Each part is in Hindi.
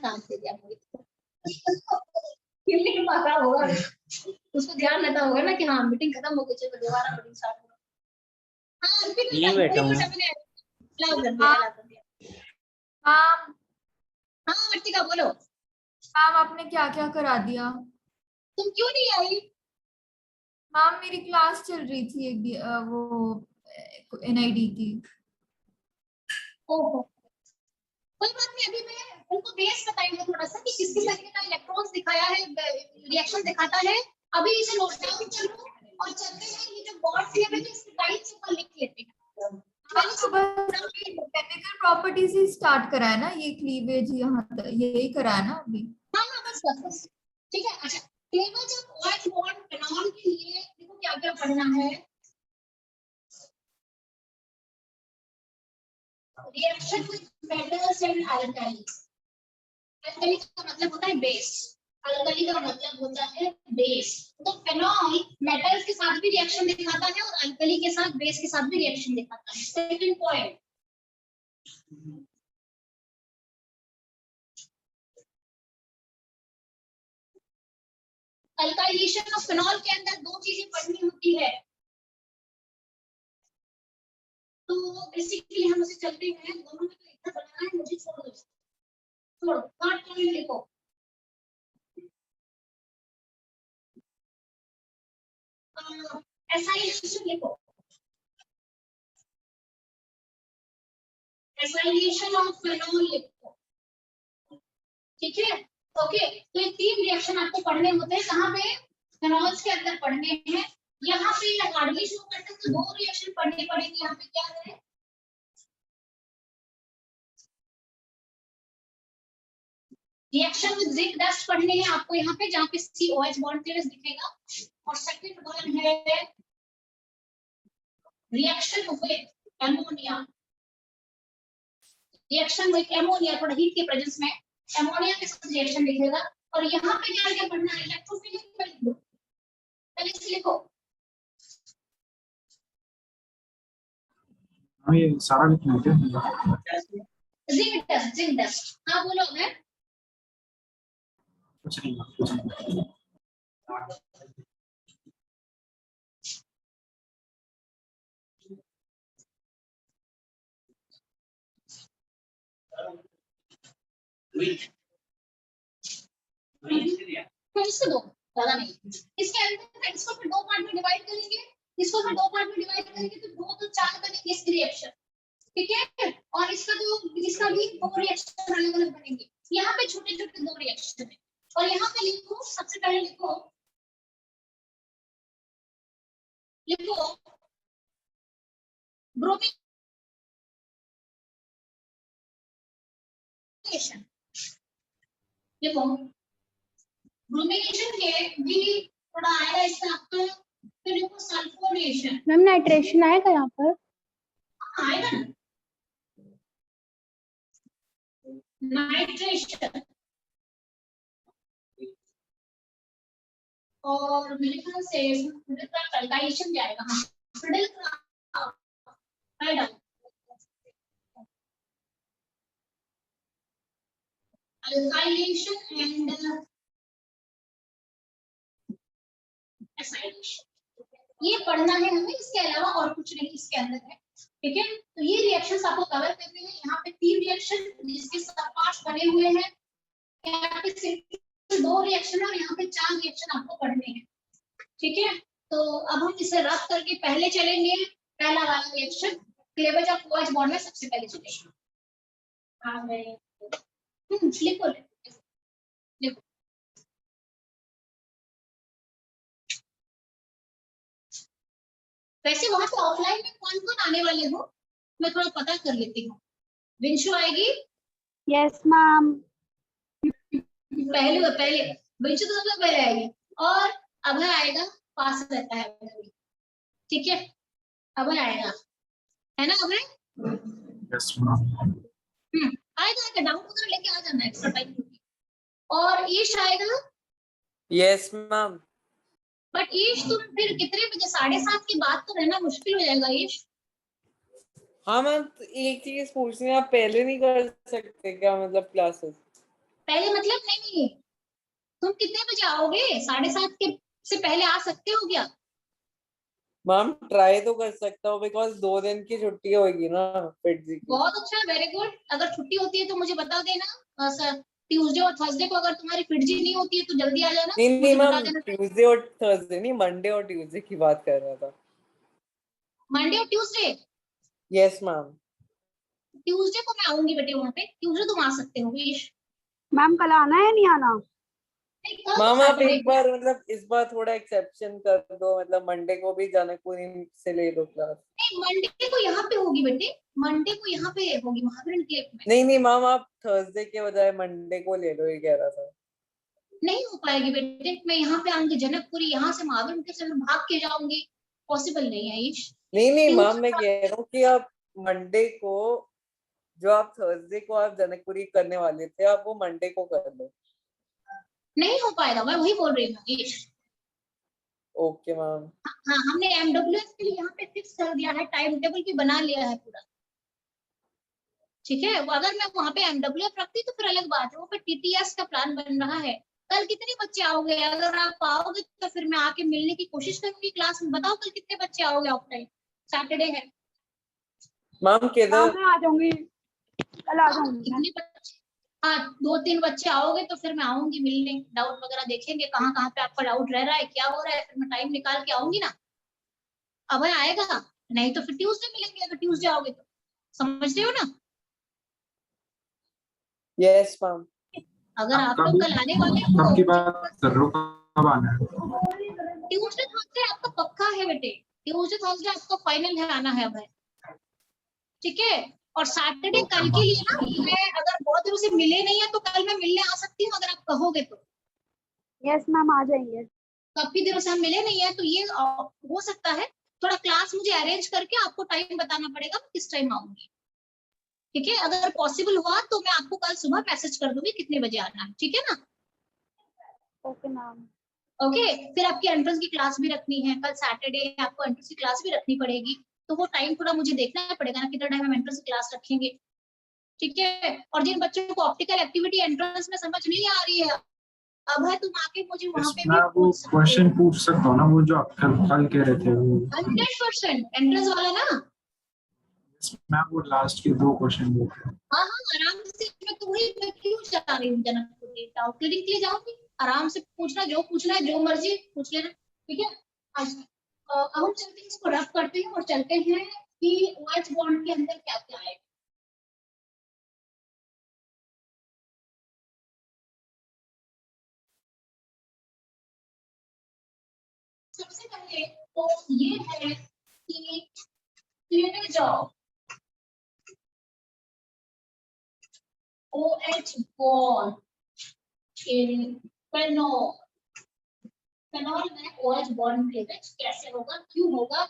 काम दे दिया मोहित को। पता होगा उसको, ध्यान रहता होगा ना कि हाँ मीटिंग खत्म हो गई, चलो दोबारा मीटिंग स्टार्ट करो। हाँ बैठा हूँ। हाँ वर्तिका बोलो। मैम आपने क्या क्या करा दिया? तुम क्यों नहीं आई? मैम मेरी क्लास चल रही थी एक वो NID की। ओहो कोई बात नहीं, अभी मैं उनको बेस बताएंगे थोड़ा सा कि किस किस तरीके का इलेक्ट्रॉन्स दिखाया है, रिएक्शन दिखाता है। अभी इसे नोट डाउन करो और चलते हैं। ये जो बॉन्ड्स है मैंने इसके टाइप्स ऊपर लिख लेते हैं। केमिकल प्रॉपर्टी से स्टार्ट करा है ना ये क्लीवेज, यहाँ यही करा है ना अभी? हाँ बस ठीक है। अच्छा cleavage of OH bond phenol के लिए देखो क्या क्या पढ़ना है। Reaction with metals and alkalies. Alkali का मतलब होता है बेस, अल्काली का मतलब होता है बेस। तो फिनॉल मेटल्स के साथ भी रिएक्शन दिखाता है और अल्काली के साथ बेस के साथ भी रिएक्शन दिखाता है। Second point, alkylation of phenol के अंदर दो चीजें पढ़नी होती है। तो बेसिकली हम उसे चलते हैं, दोनों में तो इतना बनाना है, मुझे छोड़ दो, छोड़ो पार्ट पॉइंट लिखो। एसाइलेशन लिखो, एसाइलेशन ऑफ फिनॉल लिखो, ठीक है। ओके तो ये तीन रिएक्शन आपको पढ़ने होते हैं। कहाँ पे? फिनॉल्स के अंदर पढ़ने हैं। यहाँ पे ये हार्डली शो करते हैं, तो दो रिएक्शन पढ़ने पड़ेंगे। यहाँ पे क्या है? रिएक्शन विद जिंक डस्ट पढ़ने हैं आपको यहाँ पे, जहाँ पे COH बॉन्ड क्लीवेज दिखेगा। और सेकंड वन है reaction with ammonia. Reaction with ammonia, थोड़ा हीट के प्रेजेंस में एमोनिया के साथ रिएक्शन दिखेगा। और यहाँ पे क्या क्या पढ़ना है? इलेक्ट्रोफिलिक पे लिख दो, पहले से लिखो। ये सारा लिखना है। Zinc dust. हाँ बोलो मैं। कुछ नहीं। इसको दो, ज्यादा नहीं। इसके अंदर इसको फिर दो पार्ट में डिवाइड करेंगे। इसको फिर दो पार्ट में डिवाइड करेंगे तो दो तो चार बनेंगे इसकी रिएक्शन, ठीक है। और इसका भी दो रिएक्शन अलग अलग बनेंगे। यहाँ पे छोटे छोटे दो रिएक्शन है। और यहाँ पे लिखो, सबसे पहले लिखो ब्रोमिनेशन। देखो ब्रोमिनेशन के भी थोड़ा आएगा इसका आपका। फिर देखो सल्फोनेशन। मैम नाइट्रेशन आएगा यहाँ पर? आएगा ना नाइट्रेशन। और मेरे ख्याल से फिडल का अल्काइलेशन भी आएगा। हाँ फिडल का अल्काइलेशन एंड एसाइलेशन, ये पढ़ना है हमें। इसके अलावा और कुछ नहीं इसके अंदर है, ठीक है। तो ये रिएक्शंस आपको कवर करने हैं। यहाँ पे तीन रिएक्शन जिसके सब पार्ट्स बने हुए हैं। यहाँ पे सिर्फ दो रिएक्शन और यहाँ पे चार रिएक्शन आपको पढ़ने हैं, ठीक है। तो अब हम इसे रफ करके पहले चलेंगे। पहला वाला reaction cleavage of OH bond में सबसे पहले चलेंगे। लिखो लिखो। वैसे वहां पे ऑफलाइन में कौन कौन आने वाले हो, मैं थोड़ा पता कर लेती हूँ। विंशु आएगी? Yes ma'am. पहले विंशु तो सबसे पहले आएगी। और अभय आएगा, पास रहता है अभय, ठीक है। अभय आएगा, है ना अभय? Yes ma'am. आएगा डाउट वगैरह लेके आ जाना एक्स्ट्रा टाइम। और ईश आएगा? Yes ma'am. बट ईश तुम फिर कितने बजे? 7:30 के बाद तो रहना मुश्किल हो जाएगा ईश। हाँ मैम एक चीज पूछनी है, आप पहले नहीं कर सकते क्या मतलब क्लासेस? पहले मतलब नहीं, तुम कितने बजे आओगे? 7:30 के से पहले आ सकते हो क्या? मैम ट्राई तो कर सकता हूँ बिकॉज 2 दिन की छुट्टी होगी ना फिट जी की। बहुत अच्छा, वेरी गुड। अगर छुट्टी होती है तो मुझे बता देना सर। ट्यूसडे और थर्सडे को अगर तुम्हारी फिटजी नहीं होती है तो जल्दी आ जाना, नहीं मुझे बता मैम, देना। ट्यूसडे और थर्सडे नहीं, मंडे और ट्यूसडे की बात कर रहा था। मंडे और ट्यूसडे? Yes ma'am. ट्यूसडे को मैं आऊंगी बेटे वहां पे, ट्यूसडे तुम आ सकते हो विश। मैम कल आना है नहीं आना? नहीं, कल मैम आप सैटरडे एक बार मतलब इस बार थोड़ा एक्सेप्शन कर दो, मतलब मंडे को भी जनकपुरी से ले लो क्लास। नहीं, मंडे को यहाँ पे होगी बेटे, मंडे को यहाँ पे होगी महावीर क्लिप में। नहीं मैम, आप थर्सडे के बजाय मंडे को ले लो, ये कह रहा था। नहीं हो पाएगी बेटे, मैं यहाँ पे आऊंगी जनकपुरी, यहाँ से महावीर के से मैं भाग के जाऊंगी, पॉसिबल नहीं है ईश। नहीं मैम, मैं ट्यूसडे कह रहा हूँ कि आप मंडे को, जो आप थर्सडे को आप जनकपुरी करने वाले थे, आप वो मंडे को कर लो। नहीं हो पाएगा, मैं वही बोल रही हूँ ईश। Okay ma'am. हाँ, हमने एमडब्ल्यूएस के लिए यहाँ पे फिक्स कर दिया है, टाइम टेबल भी बना लिया है पूरा, ठीक है। वो अगर मैं वहाँ पे एमडब्ल्यूएफ रखती तो फिर अलग बात है, वो पे टीटीएस का प्लान बन रहा है। कल कितने बच्चे आओगे? अगर आप आओगे तो फिर मैं आके मिलने की कोशिश करूंगी क्लास में। बताओ कल कितने बच्चे आओगे? ऑफ टाइम सैटरडे है। मैम हाँ किधर? मैं आ जाऊंगी, कल आ हाँ, जाऊंगी मैं। कितने बच्चे? हाँ, 2-3 बच्चे आओगे तो फिर मैं आऊंगी मिलने, डाउट वगैरह देखेंगे कहाँ कहाँ पे आपका डाउट रह रहा है, क्या हो रहा है, फिर मैं टाइम निकाल के आऊंगी ना। अब आएगा, नहीं तो फिर ट्यूसडे मिलेंगे, अगर ट्यूसडे आओगे तो। समझ रहे हो ना? Yes ma'am. अगर आप आप कब लोग कल आने वाले हो, कब की बात कर रहे हो, कब आना है? ट्यूसडे थर्सडे आपका पक्का है बेटे, ट्यूसडे थर्सडे आपका फाइनल है, आना है अब है, ठीक है। और सैटरडे ओके कल के मैम। लिए ना, मैं अगर बहुत दिनों से मिले नहीं है तो कल मैं मिलने आ सकती हूँ, अगर आप कहोगे तो। यस मैम आ जाएंगे। काफी दिनों से हम मिले नहीं है, तो ये हो सकता है थोड़ा क्लास मुझे अरेंज करके आपको टाइम बताना पड़ेगा किस टाइम आऊंगी, ठीक है। अगर पॉसिबल हुआ तो मैं आपको कल सुबह मैसेज कर दूंगी कितने बजे आना है, ठीक है ना? Okay ma'am. ओके। फिर आपकी एंट्रेंस की क्लास भी रखनी है कल सैटरडे, आपको एंट्रेंस की क्लास भी रखनी पड़ेगी, तो वो टाइम थोड़ा मुझे देखना पड़ेगा ना, कितना टाइम हम एंट्रेंस की क्लास रखेंगे, ठीक है। और जिन बच्चों को ऑप्टिकल एक्टिविटी एंट्रेंस में समझ नहीं आ रही है, अब है तुम आके मुझे वहां पे मैं भी वो पूछ सकते क्वेश्चन हो। पूछ सकता हूँ ना, वो जो आप कल कह रहे थे वो? 100% एंट्रेंस वाला ना। मैं वो लास्ट के 2 क्वेश्चन वो थे। हाँ हाँ, आराम से, मैं तो वही, मैं क्यों जा रही हूँ जनकपुर, डाउट क्लियरिंग के लिए जाऊंगी, आराम से पूछना, जो पूछना है जो मर्जी पूछ लेना, ठीक है। अच्छा, अब हम चलते हैं, इसको रफ करते हैं और चलते हैं कि OH बॉन्ड के अंदर क्या क्या है। सबसे पहले तो ये है कि cleavage of OH bond in phenol. Phenol में OH बॉन्ड क्लीवेज कैसे होगा, क्यों होगा,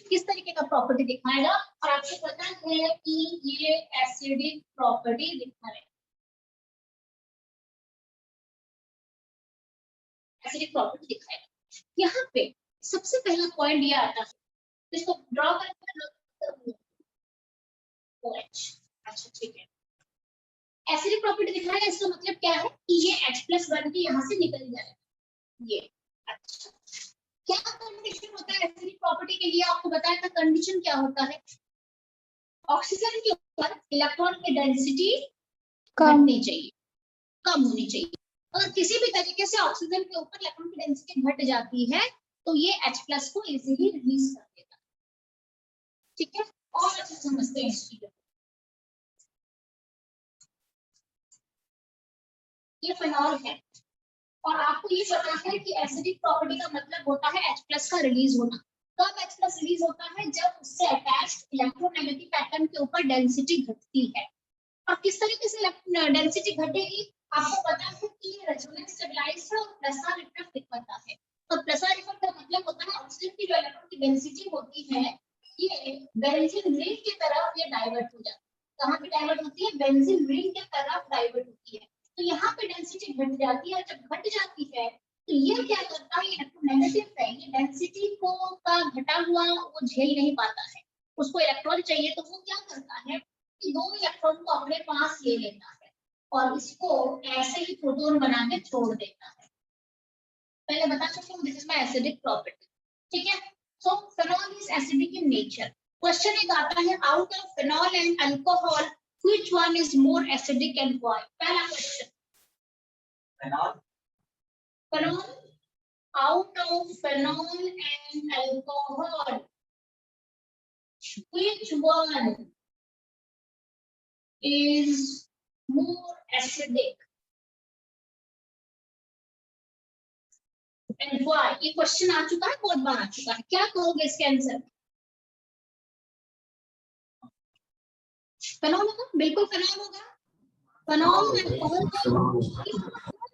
किस तरीके का प्रॉपर्टी दिखाएगा, और आपको पता है कि ये एसिडिक प्रॉपर्टी दिखाएगा, एसिडिक प्रॉपर्टी दिखाएगा। यहाँ पे सबसे पहला पॉइंट ये आता है, इसको ड्रॉ करके OH। अच्छा ठीक है, एसिडिक प्रॉपर्टी दिखाएगा, इसका मतलब क्या है कि ये H+ बन के यहाँ से निकल जाएगा ये। अच्छा, क्या कंडीशन होता है एसिडिक प्रॉपर्टी के लिए, आपको बताया था कंडीशन क्या होता है, ऑक्सीजन के ऊपर इलेक्ट्रॉन की डेंसिटी कम। घटनी चाहिए, कम होनी चाहिए। अगर किसी भी तरीके से ऑक्सीजन के ऊपर इलेक्ट्रॉन की डेंसिटी घट जाती है तो ये H+ को इजीली रिलीज कर देगा, ठीक है। और अच्छे से समझते हैं इस चीज को। ये फिनॉल है, और आपको ये पता है कि एसिडिक प्रॉपर्टी का मतलब होता है H+ का रिलीज होना। कब H+ रिलीज होता है, जब उससे अटैच्ड इलेक्ट्रोनेगेटिव एटम के ऊपर डेंसिटी घटती है। और किस तरीके से डेंसिटी घटेगी, आपको पता है कि रेजोनेंस स्टेबलाइज्ड है और प्लसर इफेक्ट दिखाता है। तो प्लसर इफेक्ट का मतलब होता है ऑक्सीजन की जो इलेक्ट्रॉन की डेंसिटी होती है, ये बेंजीन रिंग की तरफ ये डाइवर्ट हो जाती है। कहाँ पे डाइवर्ट होती है? बेंजीन रिंग की तरफ डाइवर्ट होती है। तो यहाँ पे डेंसिटी घट जाती है, जब घट जाती है तो ये क्या करता है, इलेक्ट्रोनेगेटिव है, ये डेंसिटी को का घटा हुआ वो झेल नहीं पाता है, उसको इलेक्ट्रॉन चाहिए, तो वो क्या करता है कि 2 इलेक्ट्रॉन को अपने पास ले लेता है। और इसको ऐसे ही प्रोटोन बना के छोड़ देता है। पहले बता चुकी हूँ, this is my acidic property. ठीक है, so phenol is acidic in nature. Question एक आता है, out of phenol and alcohol which one is more acidic and why? पहला question, phenol, out of phenol and alcohol, which one is more acidic and why? ये क्वेश्चन आ चुका है, बहुत बार आ चुका है। क्या कहोगे इसके आंसर? फेनॉल होगा, बिल्कुल फेनॉल होगा। फेनॉल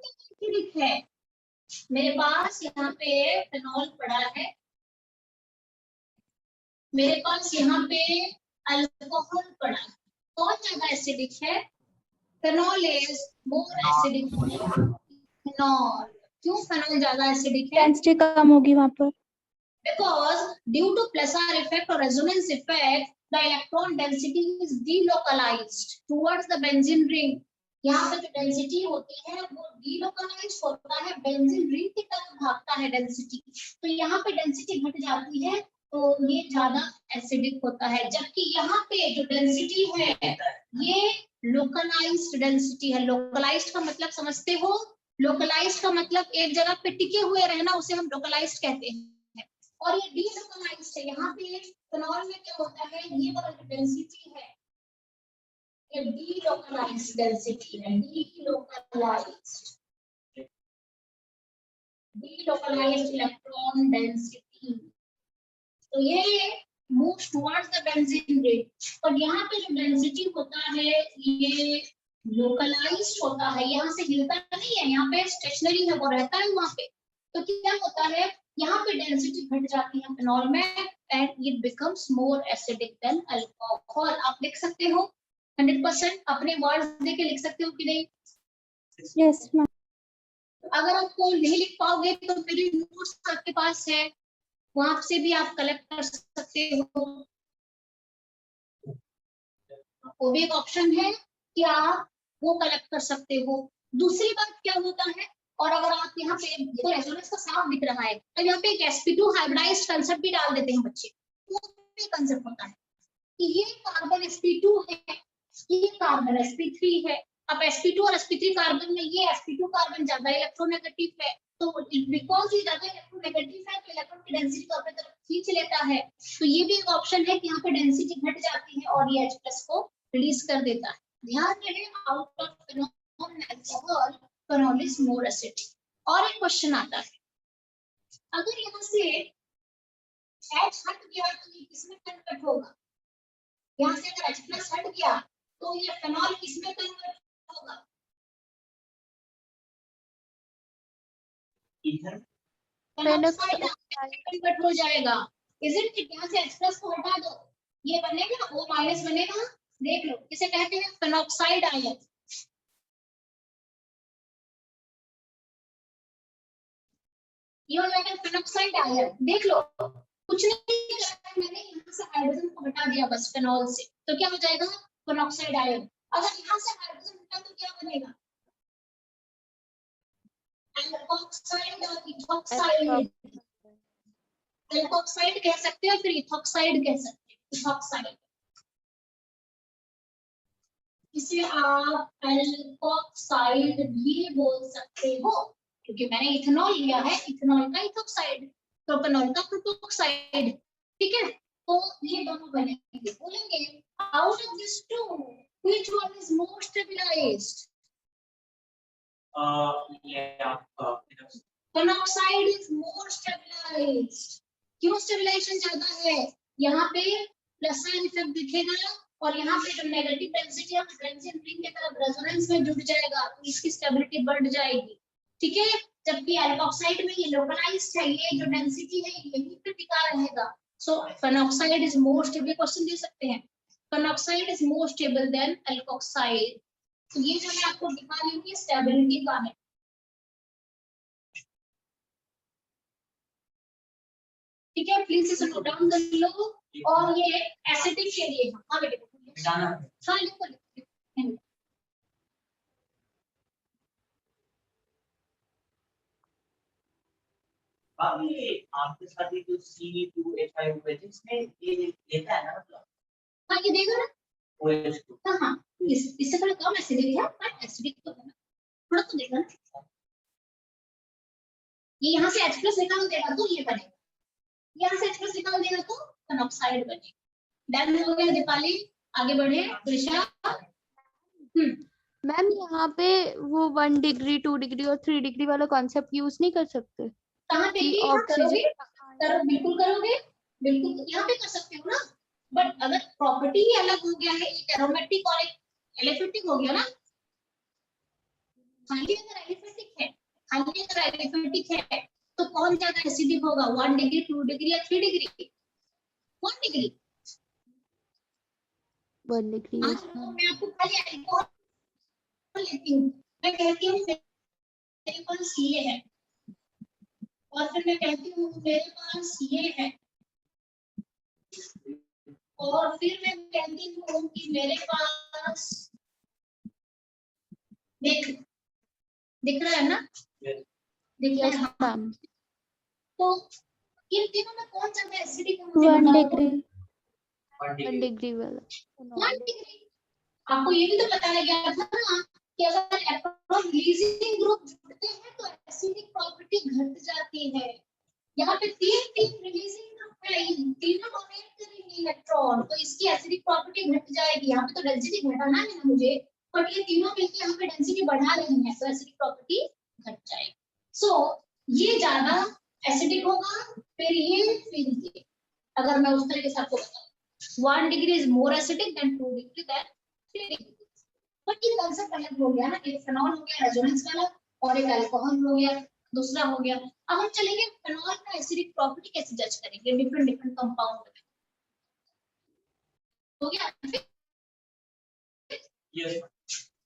एसिडिक है। मेरे पास यहाँ पे फेनॉल पड़ा है, मेरे पास यहाँ पे अल्कोहल पड़ा है। कौन ज्यादा एसिडिक है? Phenol is more acidic. Phenol, क्यों फेनॉल ज्यादा एसिडिक है? डेंसिटी कम होगी वहां पर। Because due to Plasar effect or resonance effect, the electron density is delocalized towards the benzene ring. यहाँ पे जो डेंसिटी होती है वो delocalized होता है, बेंजीन रिंग की तरफ भागता है डेंसिटी। तो यहाँ पे डेंसिटी घट जाती है, तो ये ज्यादा एसिडिक होता है। जबकि यहाँ पे जो डेंसिटी है ये लोकलाइज्ड डेंसिटी है। लोकलाइज्ड का मतलब समझते हो? लोकलाइज्ड का मतलब एक जगह पे टिके हुए रहना, उसे हम लोकलाइज्ड कहते हैं। और ये डीलोकलाइज्ड है। यहाँ पे फेनॉल में क्या होता है, ये वाला जो डेंसिटी है ये डीलोकलाइज्ड डेंसिटी है। डीलोकलाइज्ड इलेक्ट्रॉन डेंसिटी, तो ये moves towards the benzene ring. और यहाँ पे जो डेंसिटी होता है ये लोकलाइज्ड होता है, यहाँ से हिलता नहीं है, यहाँ पे स्टेशनरी है, वो रहता है वहाँ पे। तो क्या होता है, यहाँ पे डेंसिटी घट जाती है फेनॉल में and it becomes more acidic then alcohol. आप लिख सकते हो 100%, अपने वर्ड्स देके लिख सकते हो कि नहीं? Yes ma'am. अगर आपको नहीं लिख पाओगे तो मेरी नोट्स आपके पास है, वहां से भी आप कलेक्ट कर सकते हो। वो भी एक ऑप्शन है कि आप वो कलेक्ट कर सकते हो। दूसरी बात क्या होता है, और अगर आप यहाँ पे तो रेजोनेंस का साफ दिख रहा है, तो यहाँ पे एक sp2 हाइब्रिडाइज्ड कंसेप्ट भी डाल देते हैं बच्चे। वो भी कंसेप्ट होता है कि ये कार्बन sp2 है, ये कार्बन sp3 है। अब sp2 और sp3 कार्बन में ये sp2 कार्बन ज्यादा इलेक्ट्रोनेगेटिव है, तो बिकॉज ये ज्यादा इलेक्ट्रोनेगेटिव है तो इलेक्ट्रॉन की डेंसिटी को अपनी तरफ खींच लेता है। तो ये भी एक ऑप्शन है कि यहाँ पे डेंसिटी घट जाती है और ये H+ को रिलीज कर देता है। ध्यान रहे, out of phenol and alcohol phenol is more acidic. और एक क्वेश्चन आता है, अगर यहाँ से H हट गया तो ये किसमें कन्वर्ट होगा? यहाँ से अगर H+ हट गया तो ये फेनॉल किसमें कन्वर्ट होगा? पेरोक्साइड कन्वर्ट हो जाएगा। Isn't it? यहाँ से H+ को हटा दो, ये बनेगा O- बनेगा। देख लो, इसे कहते हैं फेनॉक्साइड आयन। ये हो जाएगा फेनॉक्साइड आयन। देख लो, कुछ नहीं किया मैंने, यहाँ से हाइड्रोजन को हटा दिया बस फेनॉल से, तो क्या हो जाएगा? Phenoxide ion. अगर यहाँ से हाइड्रोजन हटा तो क्या बनेगा? एल्कोक्साइड और इथोक्साइड। एल्कोक्साइड कह सकते हो, फिर इथोक्साइड कह सकते हो। इथोक्साइड, इसे आप एल्कोक्साइड भी बोल सकते हो, क्योंकि मैंने इथेनॉल लिया है, इथेनॉल का इथोक्साइड, प्रोपेनॉल का प्रोपोक्साइड। ठीक है, तो ये दोनों बनेंगे। बोलेंगे out of this two which one is more stabilised? Peroxide is more stabilised. क्यों स्टेबलाइजेशन ज्यादा है? यहाँ पे प्लस साइन इफेक्ट दिखेगा और यहाँ पे जो नेगेटिव डेंसिटी है बेंजीन रिंग के तरफ रेजोनेंस में जुड़ जाएगा, तो इसकी स्टेबिलिटी बढ़ जाएगी। ठीक है, जबकि एल्कोक्साइड में ये लोकलाइज्ड है, ये जो डेंसिटी है यहीं पे टिका रहेगा। So phenoxide is more stable. Question दे सकते हैं, phenoxide is more stable than alkoxide. तो ये जो मैं आपको दिखा रही हूँ ये स्टेबिलिटी का है। ठीक है, प्लीज इसे नोट डाउन कर लो। और ये एसिडिक के लिए हाँ बेटे हाँ लिखो लिखो। बाकी आपके साथ ये जो C2H5 है इसमें ये लेता है ना मतलब हाँ ये देगा ना, OH2 हाँ हाँ इससे थोड़ा कम एसिडिक है बट एसिडिक तो है ना, थोड़ा तो देगा ना। ये यहाँ से H+ निकाल देगा तो ये बनेगा, यहाँ से H+ निकाल देगा तो पेरोक्साइड बनेगा। डन हो गया दीपाली, आगे बढ़े त्रिशा। मैम यहाँ पे वो 1 डिग्री 2 डिग्री और 3 डिग्री वाला कॉन्सेप्ट यूज नहीं कर सकते कहाँ पे कि कि हाँ करोगे, ऑक्सीजन बिल्कुल करोगे, बिल्कुल यहाँ पे कर सकते हो ना। बट अगर प्रॉपर्टी ही अलग हो गया है, एक एरोमेटिक और एक एलिफेटिक हो गया ना, खाली अगर एलिफेटिक है तो कौन ज्यादा एसिडिक होगा, 1 डिग्री 2 डिग्री या 3 डिग्री? 1 डिग्री। 1 डिग्री। आज मैं आपको खाली अल्कोहल लेती हूँ, मैं कहती हूँ मेरे पास ये है, और फिर मैं कहती हूँ मेरे पास ये है, और फिर मैं कहती हूँ कि मेरे पास दिख रहा है ना, दिख रहा है हाँ। मैम तो इन तीनों में कौन ज्यादा एसिडिक है? 1 डिग्री 1 डिग्री वाला 1 डिग्री। आपको ये भी तो बताया गया था ना कि अगर इलेक्ट्रॉन रिलीजिंग ग्रुप जुड़ते हैं तो एसिडिक प्रॉपर्टी घट जाती है। यहाँ पे तीन रिलीजिंग ग्रुप है, ये तीनों डोनेट करेंगे इलेक्ट्रॉन, तो इसकी एसिडिक प्रॉपर्टी घट जाएगी। यहाँ पे तो डेंसिटी घटाना है ना मुझे, बट ये तीनों मिलकर यहाँ पे डेंसिटी बढ़ा रही है, तो एसिडिक प्रॉपर्टी घट जाएगी। सो ये ज्यादा एसिडिक होगा, फिर ये अगर मैं उस तरीके से आपको बताऊं 1 degree is more acidic than 2 degree than 3 degree. But ये कंसेप्ट अलग हो गया ना, एक फेनॉल हो गया रेजोनेंस वाला और एक अल्कोहल हो गया दूसरा हो गया। अब हम चलेंगे फेनॉल का एसिडिक प्रॉपर्टी कैसे जज करेंगे डिफरेंट कंपाउंड में। हो गया यस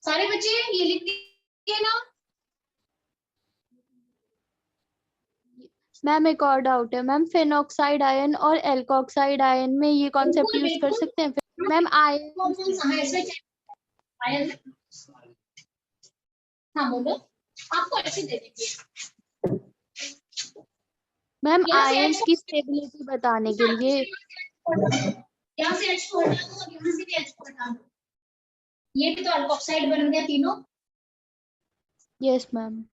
सारे बच्चे ये लिख दिए ना। मैम एक और डाउट है मैम, फेनॉक्साइड आयन और एल्कोक्साइड आयन में ये कॉन्सेप्ट यूज कर सकते हैं मैम? आयन आयन हाँ बोलो, आपको ऐसे दे देंगे मैम यहाँ से आयंस की स्टेबिलिटी बताने के लिए। यहाँ से H को हटा दो और यहाँ से भी H को हटा दो, ये भी तो अल्कोक्साइड बन गया तीनों। Yes ma'am.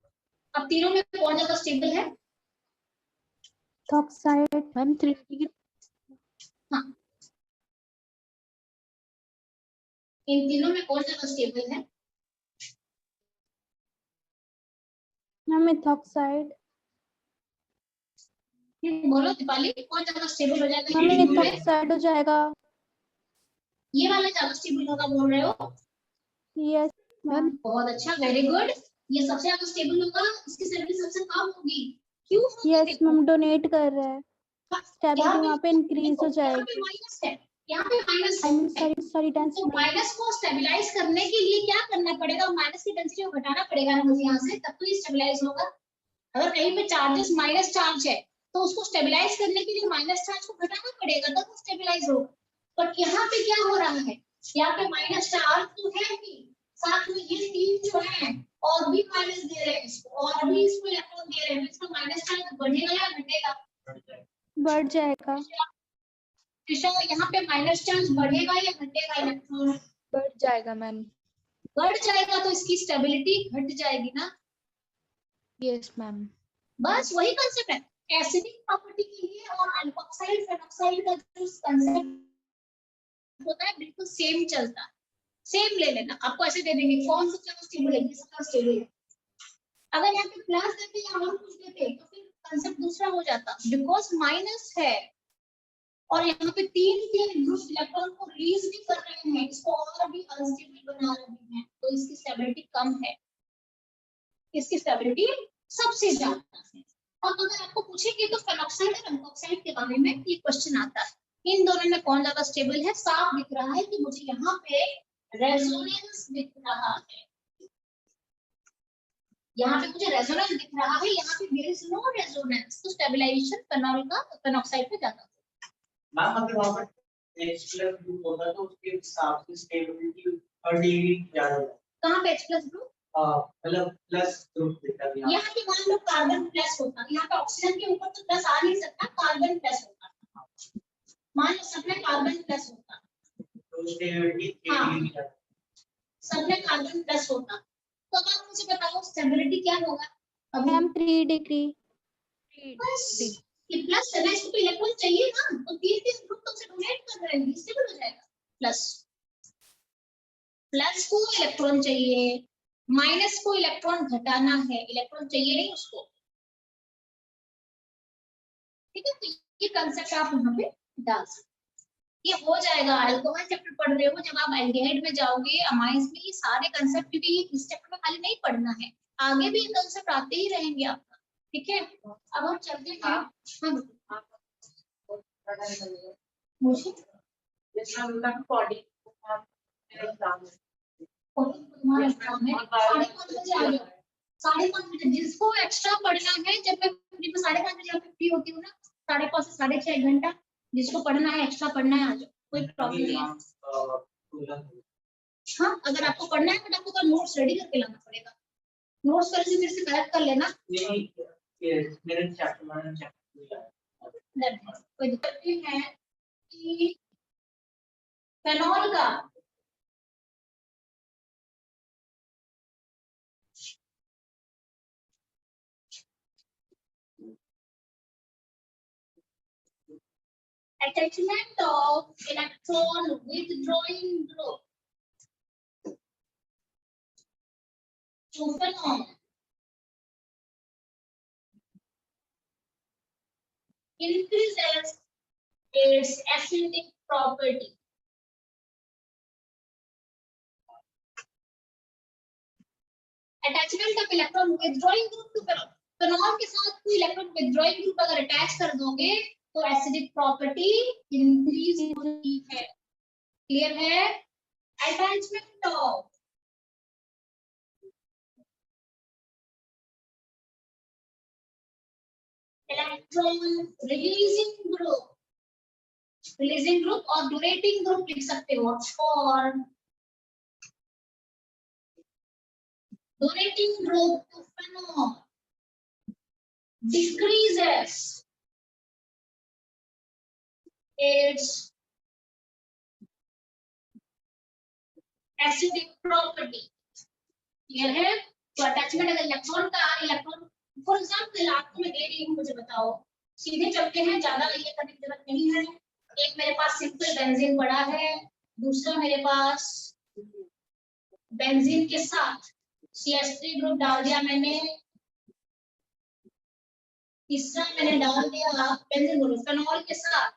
अब तीनों में कौन ज्यादा स्टेबल है? Oxide ma'am 3 degree. हाँ इन तीनों में कौन ज्यादा स्टेबल है? Ma'am methoxide. बोलो दीपाली, कौन ज्यादा स्टेबल हो जाएगा? मैम ये तीनों में मिथॉक्साइड हो जाएगा। ये वाला ज्यादा स्टेबल होगा बोल रहे हो? Yes ma'am. बहुत अच्छा, वेरी गुड। ये सबसे ज्यादा स्टेबल होगा, इसकी स्टेबिलिटी सबसे कम होगी। क्यों होगी? यस मैम डोनेट कर रहा है, स्टेबिलिटी वहाँ पे इंक्रीज हो जाएगी। माइनस है, यहाँ पे माइनस है। सॉरी तो माइनस को स्टेबलाइज करने के लिए क्या करना पड़ेगा? माइनस की डेंसिटी को घटाना पड़ेगा ना मुझे यहाँ से, तब तो ये स्टेबलाइज होगा। अगर कहीं पे चार्जेस माइनस चार्ज है तो उसको स्टेबलाइज करने के लिए माइनस चार्ज को घटाना पड़ेगा, तब वो स्टेबलाइज होगा। बट यहाँ पे क्या हो रहा है, यहाँ पे माइनस चार्ज तो है ही, साथ में ये तीन जो है और भी माइनस दे रहे हैं इसको, और भी इसको इलेक्ट्रॉन दे रहे हैं, इसका माइनस चार्ज बढ़ेगा या घटेगा? बढ़ जाएगा। कृष्णा यहाँ पे माइनस चार्ज बढ़ेगा या घटेगा? इलेक्ट्रॉन बढ़ जाएगा मैम। बढ़ जाएगा तो इसकी स्टेबिलिटी घट जाएगी ना। Yes ma'am. बस वही कंसेप्ट है, एसिडिक प्रॉपर्टी के लिए और अल्कोक्साइड फेनोक्साइड का जो कंसेप्ट होता है बिल्कुल सेम चलता है। सेम ले लेना, आपको ऐसे दे देंगे कौन सा ज्यादा स्टेबल है, किसका स्टेबल है। अगर यहाँ पे प्लस देते या और कुछ देते तो फिर कंसेप्ट दूसरा हो जाता, बिकॉज माइनस है और यहाँ पे तीन ग्रुप इलेक्ट्रॉन को रिलीज भी कर रहे हैं, इसको और भी अनस्टेबल बना रहे हैं, तो इसकी स्टेबिलिटी कम है, इसकी स्टेबिलिटी सबसे ज्यादा है। और अगर आपको पूछेंगे तो फेनोक्साइड और अल्कोक्साइड के बारे में ये क्वेश्चन आता है, इन दोनों में कौन ज्यादा स्टेबल है? साफ दिख रहा है कि मुझे यहाँ पे रेजोनेंस दिख रहा है, यहाँ पे मुझे रेजोनेंस दिख रहा है, यहाँ पे देयर इज नो रेजोनेंस, तो स्टेबलाइजेशन फेनॉल का फेनोक्साइड पे ज्यादा। मैम अगर वहां पर H+ ग्रुप होता तो उसके हिसाब से स्टेबिलिटी 30 डिग्री ज्यादा होता। कहाँ पे H+ ग्रुप? मतलब प्लस ग्रुप देता है यहाँ पे मान लो कार्बन प्लस होता, यहाँ पे ऑक्सीजन के ऊपर तो प्लस आ नहीं सकता, कार्बन प्लस होता, मान लो सब में कार्बन प्लस होता, तो स्टेबिलिटी हाँ। सब में कार्बन प्लस होता, तो अब आप मुझे बताओ स्टेबिलिटी क्या होगा अभी? Ma'am 3 degree. बस ये प्लस है ना, इसको तो इलेक्ट्रॉन चाहिए ना, तो तीन ग्रुप तो उसे डोनेट कर रहे हैं, स्टेबल हो जाएगा। प्लस प्लस को इलेक्ट्रॉन चाहिए, माइनस को इलेक्ट्रॉन घटाना है, इलेक्ट्रॉन चाहिए नहीं उसको, ठीक है। तो ये कंसेप्ट आप यहाँ पे डाल सकते, ये हो जाएगा। अल्कोहल चैप्टर पढ़ रहे हो, जब आप एल्डिहाइड में जाओगे, अमाइंस में, ये सारे कंसेप्ट, क्योंकि ये इस चैप्टर में खाली नहीं पढ़ना है, आगे भी ये कंसेप्ट आते ही रहेंगे आपका, ठीक है। अब हम चलते हैं। हाँ मुझे तुम्हारा एग्जाम है 5:30 बजे आ जाओ, 5:30 बजे। जिसको एक्स्ट्रा पढ़ना है, जब मैं 5:30 बजे यहाँ पे फ्री होती हूँ ना, 5:30 से 6:30 1 घंटा, जिसको पढ़ना है, एक्स्ट्रा पढ़ना है, आ जाओ, कोई प्रॉब्लम नहीं है। हाँ, अगर आपको पढ़ना है, तो आपको तो नोट्स रेडी करके लाना पड़ेगा, नोट्स कर मेरे से कलेक्ट कर लेना। मेरे चैप्टर कोई दिक्कत नहीं है कि फेनॉल का attachment of electron withdrawing group to phenol increases its acidic property. Attachment of electron withdrawing group to phenol. phenol के साथ कोई electron withdrawing group अगर attach कर दोगे तो acidic property increase होती है। Clear है? Attachment of electron releasing group और donating group लिख सकते हो, और donating group to phenol decreases its acidic property. Clear है? तो अटैचमेंट अगर इलेक्ट्रॉन का, इलेक्ट्रॉन फॉर एग्जांपल आपको मैं दे रही हूँ, मुझे बताओ, सीधे चलते हैं, ज्यादा ये करने की जरूरत नहीं है। एक मेरे पास सिंपल बेंजीन पड़ा है, दूसरा मेरे पास बेंजीन के साथ CH3 ग्रुप डाल दिया मैंने, तीसरा मैंने डाल दिया बेंजीन ग्रुप फेनॉल के साथ,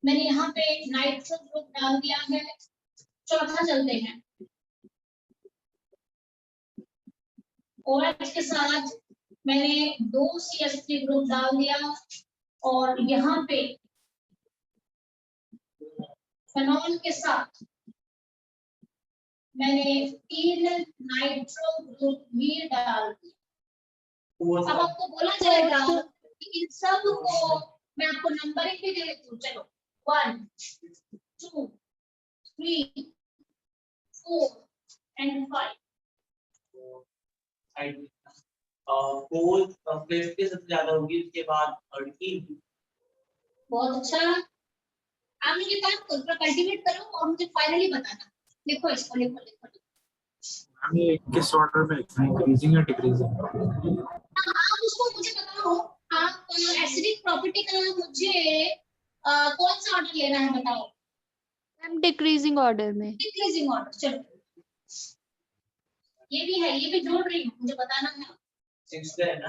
मैंने यहाँ पे नाइट्रो ग्रुप डाल दिया है। चौथा चलते हैं, OH के साथ मैंने 2 CH3 ग्रुप डाल दिया, और यहाँ पे फेनॉल के साथ मैंने 3 नाइट्रो ग्रुप भी डाल दिया। अब आपको बोला जाएगा कि इन सब को मैं आपको नंबरिंग भी दे देती हूँ, चलो 1 2 3 4 and 5। फोर फिफ्थ के सबसे ज्यादा होगी, उसके बाद थर्ड की। बहुत अच्छा, आप मुझे काम करो, कल्टीवेट करो और मुझे फाइनली बताना। लिखो इसको, लिखो लिखो, मैम ये किस ऑर्डर में इंक्रीजिंग या डिक्रीजिंग? आप उसको मुझे बताओ, आप एसिडिक प्रॉपर्टी का मुझे कौन सा ऑर्डर लेना है बताओ। मैम डिक्रीजिंग ऑर्डर में। डिक्रीजिंग ऑर्डर, चलो ये भी है, ये भी जोड़ रही हूँ, मुझे बताना है। 6 है ना?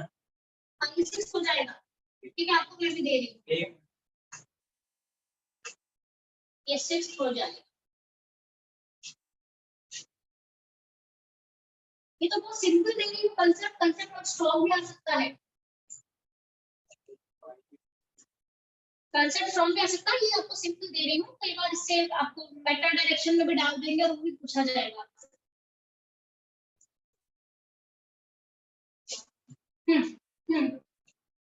हाँ, ये 6 हो जाएगा, ठीक है, आपको मैं भी दे रही हूँ, एक ये 6 हो जाएगा। ये तो बहुत सिंपल दे रही हूँ, कंसेप्ट और स्ट्रॉन्ग भी आ सकता है, कंसेप्ट स्ट्रॉन्ग भी आ सकता है। ये आपको सिंपल दे रही हूँ, कई बार इससे आपको बेटर डायरेक्शन में भी डाल देंगे और वो भी पूछा जाएगा।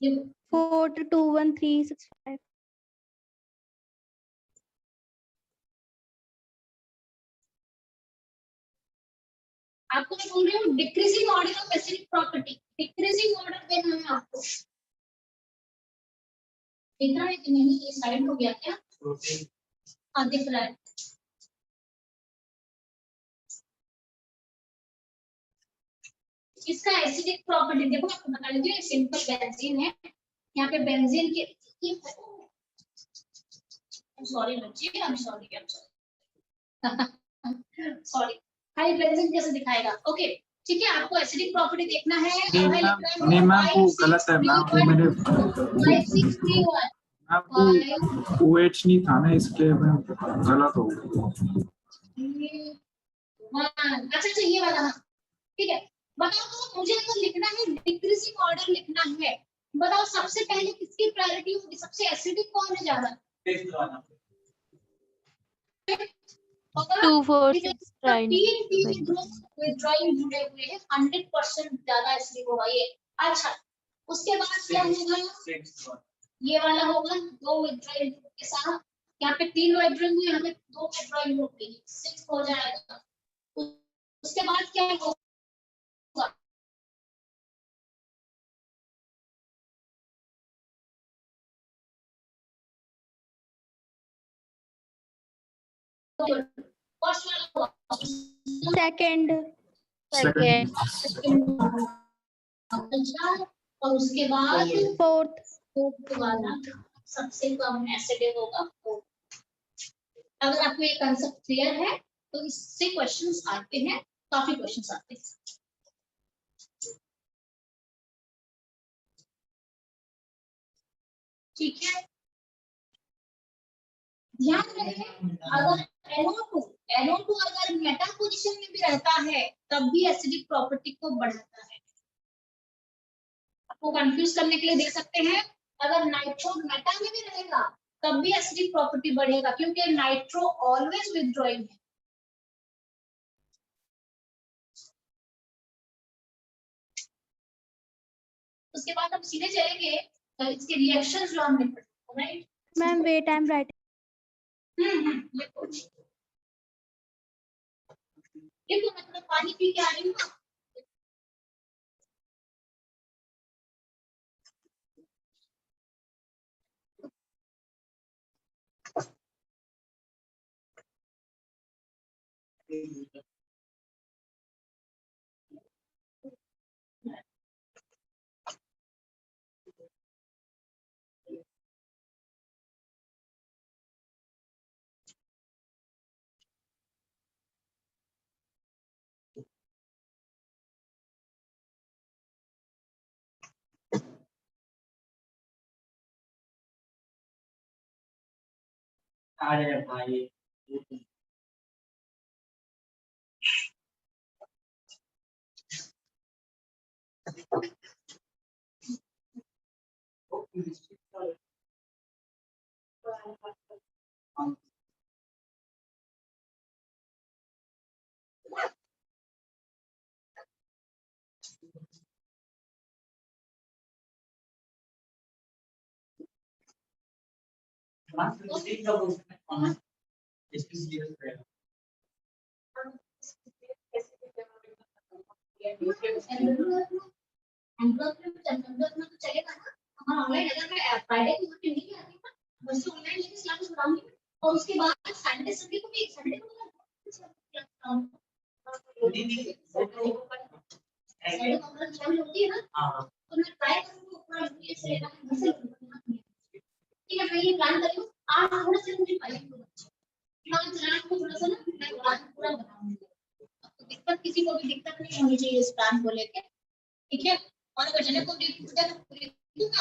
ये 4 to 2 1 3 6 5। आपको मैं बोल रही हूँ decreasing order of acidic property, decreasing order देना है आपको। दिख रहा है कि नहीं? ये साइड हो गया क्या? हाँ दिख रहा है। इसका एसिडिक प्रॉपर्टी देखो, आपको बता देती हूँ, सिंपल बेंजीन है। यहाँ पे बेंजीन के सॉरी बच्चे, आई एम सॉरी सॉरी, खाली बेंजीन कैसे दिखाएगा? ओके ठीक है, आपको एसिडिक प्रॉपर्टी देखना है। नहीं मैम वो गलत है मैम, वो मैंने OH नहीं था ना, इसलिए मैं गलत हो गया। अच्छा ये वाला, हाँ ठीक है। बताओ तो मुझे अगर लिखना है डिक्रीजिंग ऑर्डर लिखना है, बताओ सबसे पहले किसकी प्रायोरिटी होगी? सबसे एसिडिक कौन है ज्यादा? 2, 4, 6 विथड्रॉइंग जुड़े हुए हैं, 100% ज्यादा एसिडिक होगा ये। अच्छा उसके बाद क्या होगा? ये वाला होगा 2 विथड्रॉइंग के साथ, यहाँ पे 3 विथड्रॉइंग हुए, यहाँ पे 2 विथड्रॉइंग हो गई, 6 हो जाएगा। उसके बाद क्या होगा? सेकंड और उसके बाद फोर्थ वाला सबसे कम एसिडिक होगा। अगर आपको ये कंसेप्ट क्लियर है तो इससे क्वेश्चंस आते हैं, काफी क्वेश्चंस आते हैं। ठीक है, ध्यान रहे अगर NO2 अगर मेटा पोजीशन में भी रहता है तब भी एसिडिक प्रॉपर्टी को बढ़ाता है। आपको कंफ्यूज करने के लिए दे सकते हैं, अगर नाइट्रो मेटा में भी रहेगा तब भी एसिडिक प्रॉपर्टी बढ़ेगा, क्योंकि नाइट्रो ऑलवेज विथड्रॉइंग है। उसके बाद हम सीधे चलेंगे इसके रिएक्शंस जो हमने पढ़े, right ma'am wait I am writing. देखो मैं थोड़ा पानी पी के आ रही हूँ। अरे भाई चलेगा ना हमारा ऑनलाइन। अगर मैं फ्राइडे को छुट्टी नहीं आती ना, बस ऑनलाइन लेके क्लास कराऊंगी, और उसके बाद संडे संडे को भी होती है ना, तो मैं ट्राई करूंगी पूरा ये से घर से। ठीक है, मैं ये प्लान कर रही हूँ। आज थोड़ा सा मुझे आज रात को थोड़ा सा ना मैं प्लान पूरा बनाऊंगी, तो दिक्कत किसी को भी दिक्कत नहीं होनी चाहिए इस प्लान को लेके। ठीक है, और अगर जने को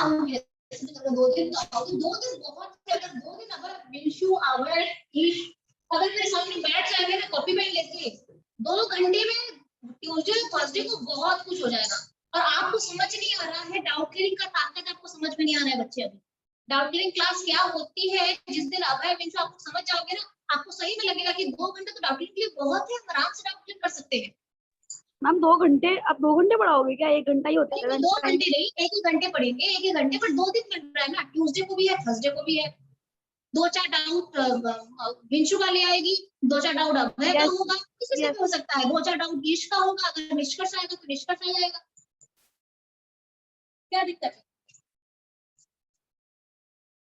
आऊंगी 2 दिन तो आऊंगी, 2 दिन बहुत है। अगर 2 दिन अगर विंशु आवर अगर मेरे सामने बैठ जाएंगे ना कॉपी पेन लेके, 2 घंटे में ट्यूसडे थर्सडे को बहुत कुछ हो जाएगा। और आपको समझ नहीं आ रहा है डाउट क्लियरिंग का ताकत, आपको समझ में नहीं आ रहा है बच्चे। अभी डाउट क्लियरिंग क्लास क्या होती है, जिस दिन अभय विंशु आपको समझ जाओगे ना, आपको सही में लगेगा कि 2 घंटे तो डाउट क्लियरिंग के लिए बहुत है, हम आराम से डाउट क्लियर कर सकते हैं। मैम 2 घंटे, अब 2 घंटे पढ़ाओगे क्या? 1 घंटा ही होता है। 2 घंटे नहीं, 1 ही घंटे पढ़ेंगे, 1 ही घंटे पर 2 दिन मिल रहा है ना, ट्यूसडे को भी है थर्सडे को भी है। 2-4 डाउट विंशु का ले आएगी, 2-4 डाउट अभय का Yes, होगा, किसी से yes. भी हो सकता है, 2-4 डाउट ईश का होगा, अगर निष्कर्ष आएगा तो निष्कर्ष आ जाएगा, क्या दिक्कत है?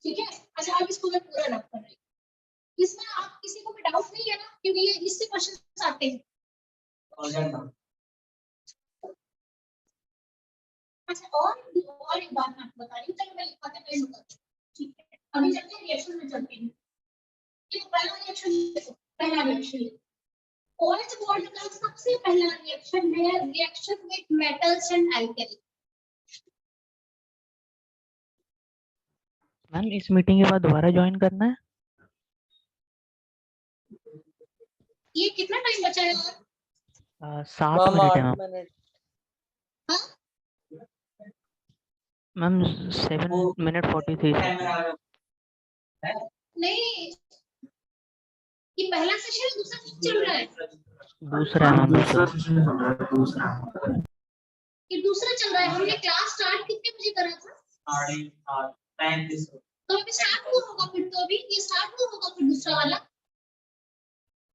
ठीक है। अच्छा अब इसको मैं पूरा रब कर रही हूँ, इसमें आप किसी को भी डाउट नहीं है ना, क्योंकि ये इससे क्वेश्चन आते हैं। अच्छा और एक बात मैं आपको बता रही हूँ, चलो मैं लिखवाते टाइम बता, ठीक है। अभी चलते हैं रिएक्शन में, चलते हैं। ये पहला रिएक्शन देखो, पहला रिएक्शन OH बॉन्ड का सबसे पहला रिएक्शन है reaction with metals and alkali. Ma'am इस मीटिंग के बाद दोबारा ज्वाइन करना है? ये कितना टाइम बचा है और? 7 मैम मिनट है 8 मैम। मिनट। हाँ मैम 7 मिनट 43 सेकंड। नहीं, ये पहला सेशन दूसरा सेशन चल रहा है, दूसरा है मैम, दूसरा दूसरा। सेशन चल रहा है, दूसरा। ये दूसरा चल रहा है। हमने क्लास स्टार्ट कितने बजे करा था? 8:35। तो अभी स्टार्ट हुआ होगा, फिर तो अभी ये स्टार्ट हुआ होगा, फिर दूसरा वाला।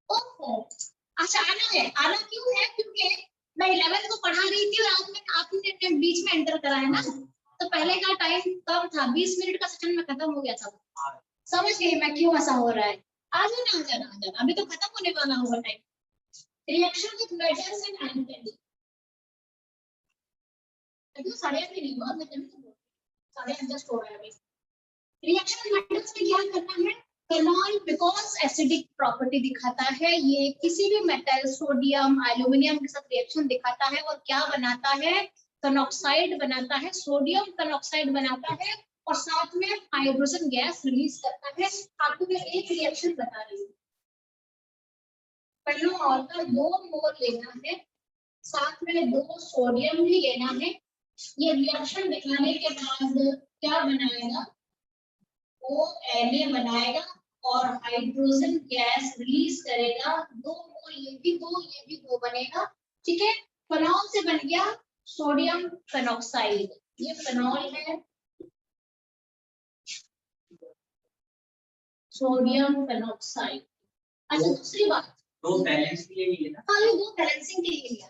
ओहो अच्छा, आना क्यों है? क्योंकि मैं 11 को पढ़ा रही थी और आपने बीच में एंटर करा है ना, तो पहले का टाइम कम था, 20 मिनट का सेशन में खत्म हो गया था। समझ गई मैं क्यों ऐसा हो रहा है? आ जाना, अभी तो खत्म होने वाला होगा time. Reaction with metals and alkali, अभी 8:30 नहीं हुआ, मैं तभी तो बोल रही हूं, 8:30 जस्ट हो रहा है अभी। रिएक्शन विद मेटल्स में क्या करना है? फेनॉल बिकॉज एसिडिक प्रॉपर्टी दिखाता है, ये किसी भी मेटल सोडियम एल्यूमिनियम के साथ रिएक्शन दिखाता है और क्या बनाता है? फेनॉक्साइड बनाता है, सोडियम फेनॉक्साइड बनाता है और साथ में हाइड्रोजन गैस रिलीज करता है। आपको मैं एक रिएक्शन बता रही हूँ, फेनॉल का 2 मोल लेना है, साथ में 2 सोडियम भी लेना है। ये रिएक्शन दिखाने के बाद क्या बनाएगा? वो Na बनाएगा और हाइड्रोजन गैस रिलीज करेगा। 2 मोल ये भी 2 बनेगा, ठीक है। फेनॉल से बन गया सोडियम फेनॉक्साइड, ये फेनॉल है, सोडियम फेनॉक्साइड। अच्छा दूसरी बात, तो बैलेंस के लिए नहीं लेना। हाँ ये 2 बैलेंसिंग के लिए लिया,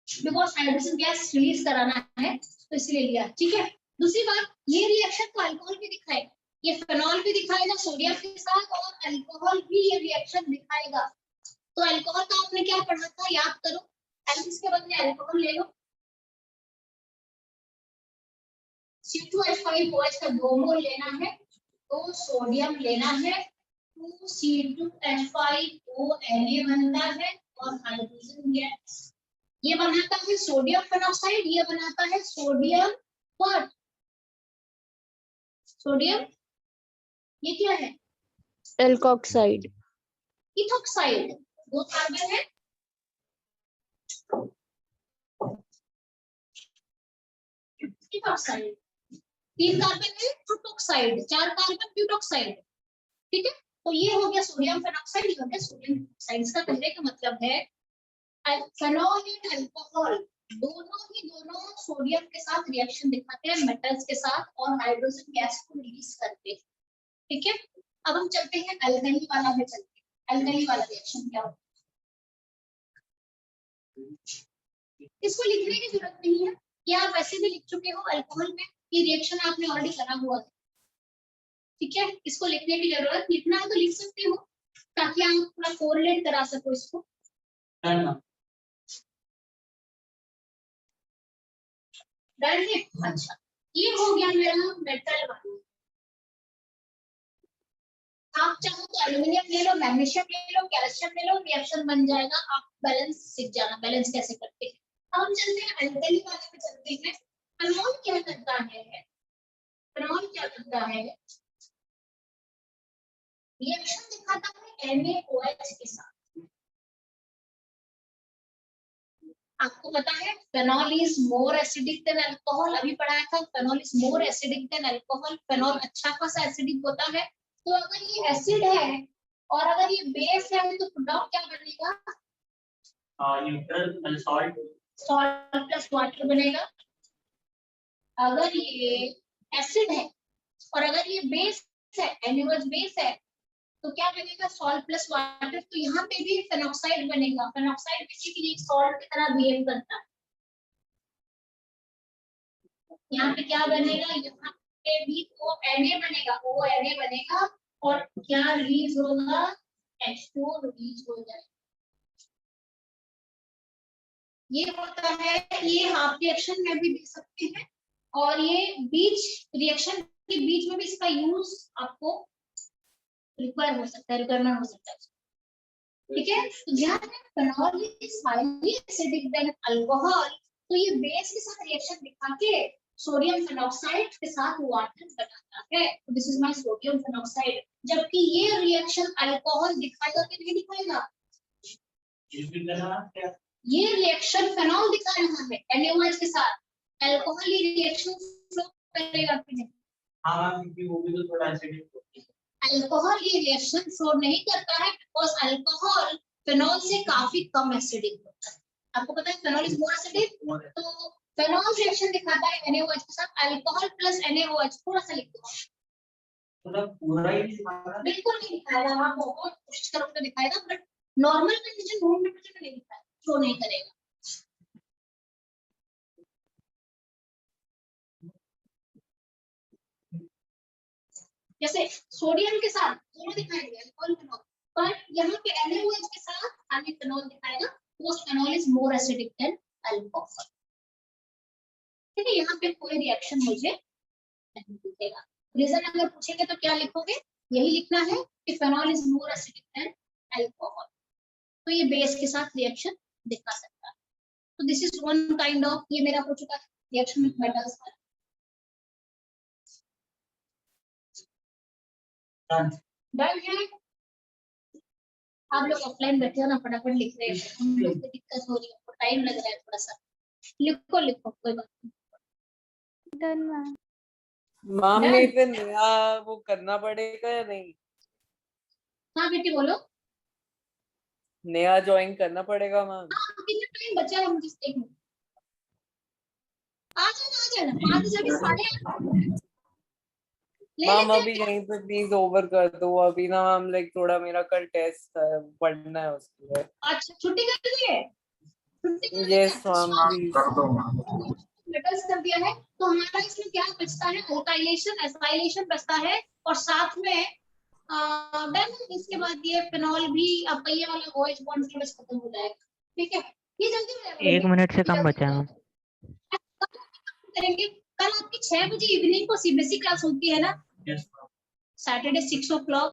बिकॉज हाइड्रोजन गैस रिलीज कराना है तो इसलिए लिया, ठीक है। दूसरी बात, ये रिएक्शन तो अल्कोहल भी दिखाएगा, ये फेनॉल भी दिखाएगा सोडियम के साथ और अल्कोहल भी ये रिएक्शन दिखाएगा। तो अल्कोहल का आपने क्या पढ़ा था, याद करो। एल्किस के बदले अल्कोहल ले लो, C2H5OH का 2 मोल लेना है, 2 सोडियम लेना है, 2 C2H5ONa बनता है और हाइड्रोजन गैस ये बनाता है सोडियम फेनॉक्साइड, ये बनाता है सोडियम व्हाट? सोडियम, ये क्या है? एल्कोक्साइड। इथोक्साइड, 2 कार्बन है, इथोक्साइड, 3 कार्बन है, फ्रूटोक्साइड, 4 कार्बन ब्यूटोक्साइड, ठीक है। तो ये हो गया सोडियम फेनॉक्साइड, ये हो गया सोडियम फेनॉक्साइड। इसका कहने का मतलब है फेनॉल एंड अल्कोहल दोनों सोडियम के साथ रिएक्शन दिखाते हैं मेटल्स के साथ और हाइड्रोजन गैस को रिलीज करते हैं, ठीक है। अब हम चलते हैं अल्कली वाला में, चलते हैं अल्कली वाला रिएक्शन क्या होता है। इसको लिखने की जरूरत नहीं है, ये आप वैसे भी लिख चुके हो। अल्कोहल में ये रिएक्शन आपने ऑलरेडी करा हुआ है, ठीक है। इसको लिखने की जरूरत, लिखना है तो लिख सकते हो ताकि आप पूरा कोरिलेट करा सको इसको। डन है? अच्छा ये हो गया मेरा मेटल वाला। आप चाहो तो एल्यूमिनियम ले लो, मैग्नीशियम ले लो, कैल्शियम ले लो, रिएक्शन बन जाएगा। आप बैलेंस सीख जाना, बैलेंस कैसे करते हैं। अब हम चलते हैं अल्कली वाले पे चलते हैं। फेनॉल क्या करता है? फेनॉल क्या करता है? रिएक्शन दिखाता है NaOH के साथ। आपको पता है phenol is more acidic then alcohol, अभी पढ़ाया था phenol is more acidic then alcohol. Phenol अच्छा खासा एसिडिक होता है, तो अगर ये एसिड है और अगर ये बेस है तो प्रोडक्ट क्या बनेगा? Neutral salt, salt plus water बनेगा। अगर ये एसिड है और अगर ये बेस है, NaOH बेस है, तो क्या बनेगा सॉल्ट प्लस वाटर, तो यहाँ पे भी फेनॉक्साइड बनेगा। फेनॉक्साइड बेसिकली एक सॉल्ट की तरह बिहेव करता है। यहाँ पे क्या बनेगा, यहाँ पे भी तो Na बनेगा, ONA बनेगा और क्या रिलीज होगा, H2O रिलीज हो जाएगा। ये होता है, ये आप रिएक्शन में भी देख सकते हैं और ये बीच रिएक्शन के बीच में भी इसका यूज आपको रिक्वायर हो सकता है, रिक्वायरमेंट हो सकता है, ठीक है। तो ध्यान रखें, phenol is highly acidic then alcohol, तो ये बेस के साथ रिएक्शन दिखा के सोडियम फेनॉक्साइड के साथ वाटर बनाता है। This is my sodium phenoxide, जबकि ये रिएक्शन अल्कोहल दिखाएगा कि नहीं दिखाएगा, ये रिएक्शन फेनॉल दिखा रहा है NaOH के साथ, अल्कोहल ये रिएक्शन फ्लो करेगा कि नहीं? हाँ क्योंकि वो भी तो थोड़ा एसिडिक होती है। अल्कोहल ये रिएक्शन फ्लो नहीं करता है बिकॉज़ अल्कोहल फेनॉल से काफी कम एसिडिक होता है। आपको पता है फेनॉल इज मोर एसिडिक, तो फेनॉल रिएक्शन दिखाता है NaOH के साथ, अल्कोहल प्लस NaOH थोड़ा सा लिख दो, मतलब पूरा ही नहीं दिखाना। बिल्कुल नहीं दिखाएगा, आप बहुत कोशिश करोगे तो दिखाएगा, but normal condition room temperature में नहीं दिखाएगा, शो नहीं करेगा। जैसे सोडियम के साथ दोनों दिखाएंगे अल्कोहल फेनॉल, पर यहाँ पे NaOH के साथ खाली फेनॉल दिखाएगा, because phenol is more acidic then alcohol, ठीक है। यहाँ पे कोई रिएक्शन मुझे नहीं दिखेगा। रीजन अगर पूछेंगे तो क्या लिखोगे, यही लिखना है कि phenol is more acidic then alcohol, तो ये बेस के साथ रिएक्शन दिखा सकता है। तो this is one kind of, ये मेरा हो चुका है रिएक्शन विद मेटल्स का। डन है, आप लोग ऑफलाइन बैठे हो ना, फटाफट लिख रहे हैं, हम लोग को दिक्कत हो रही है, टाइम लग रहा है थोड़ा सा, लिखो लिखो कोई बात नहीं। Done ma'am. Ma'am Done. ने फिर नया वो करना पड़ेगा या नहीं, हाँ बेटी बोलो, नया ज्वाइन करना पड़ेगा मैम? कितना टाइम बचा है मुझे एक मिनट, आ जाना 5:08 ले मैम लेते अभी हैं। यहीं पे प्लीज ओवर कर दो अभी ना मैम, लाइक थोड़ा मेरा कल टेस्ट है, पढ़ना है उसके लिए। अच्छा छुट्टी कर दिए, छुट्टी कर यस दिए, मैम हाँ, प्लीज। कर दो मैम। मेटल्स कर दिया है, तो हमारा इसमें क्या बचता है, अल्काइलेशन एसाइलेशन बचता है, और साथ में देन इसके बाद ये फेनॉल भी अब ये वाला OH बॉन्ड के बस खत्म हो जाएगा, ठीक है। ये जल्दी हो जाएगा 1 मिनट से कम बचा है मैम। करेंगे। कल आपकी 6 बजे इवनिंग को CBSE क्लास होती है ना, यस सैटरडे 6 o'clock,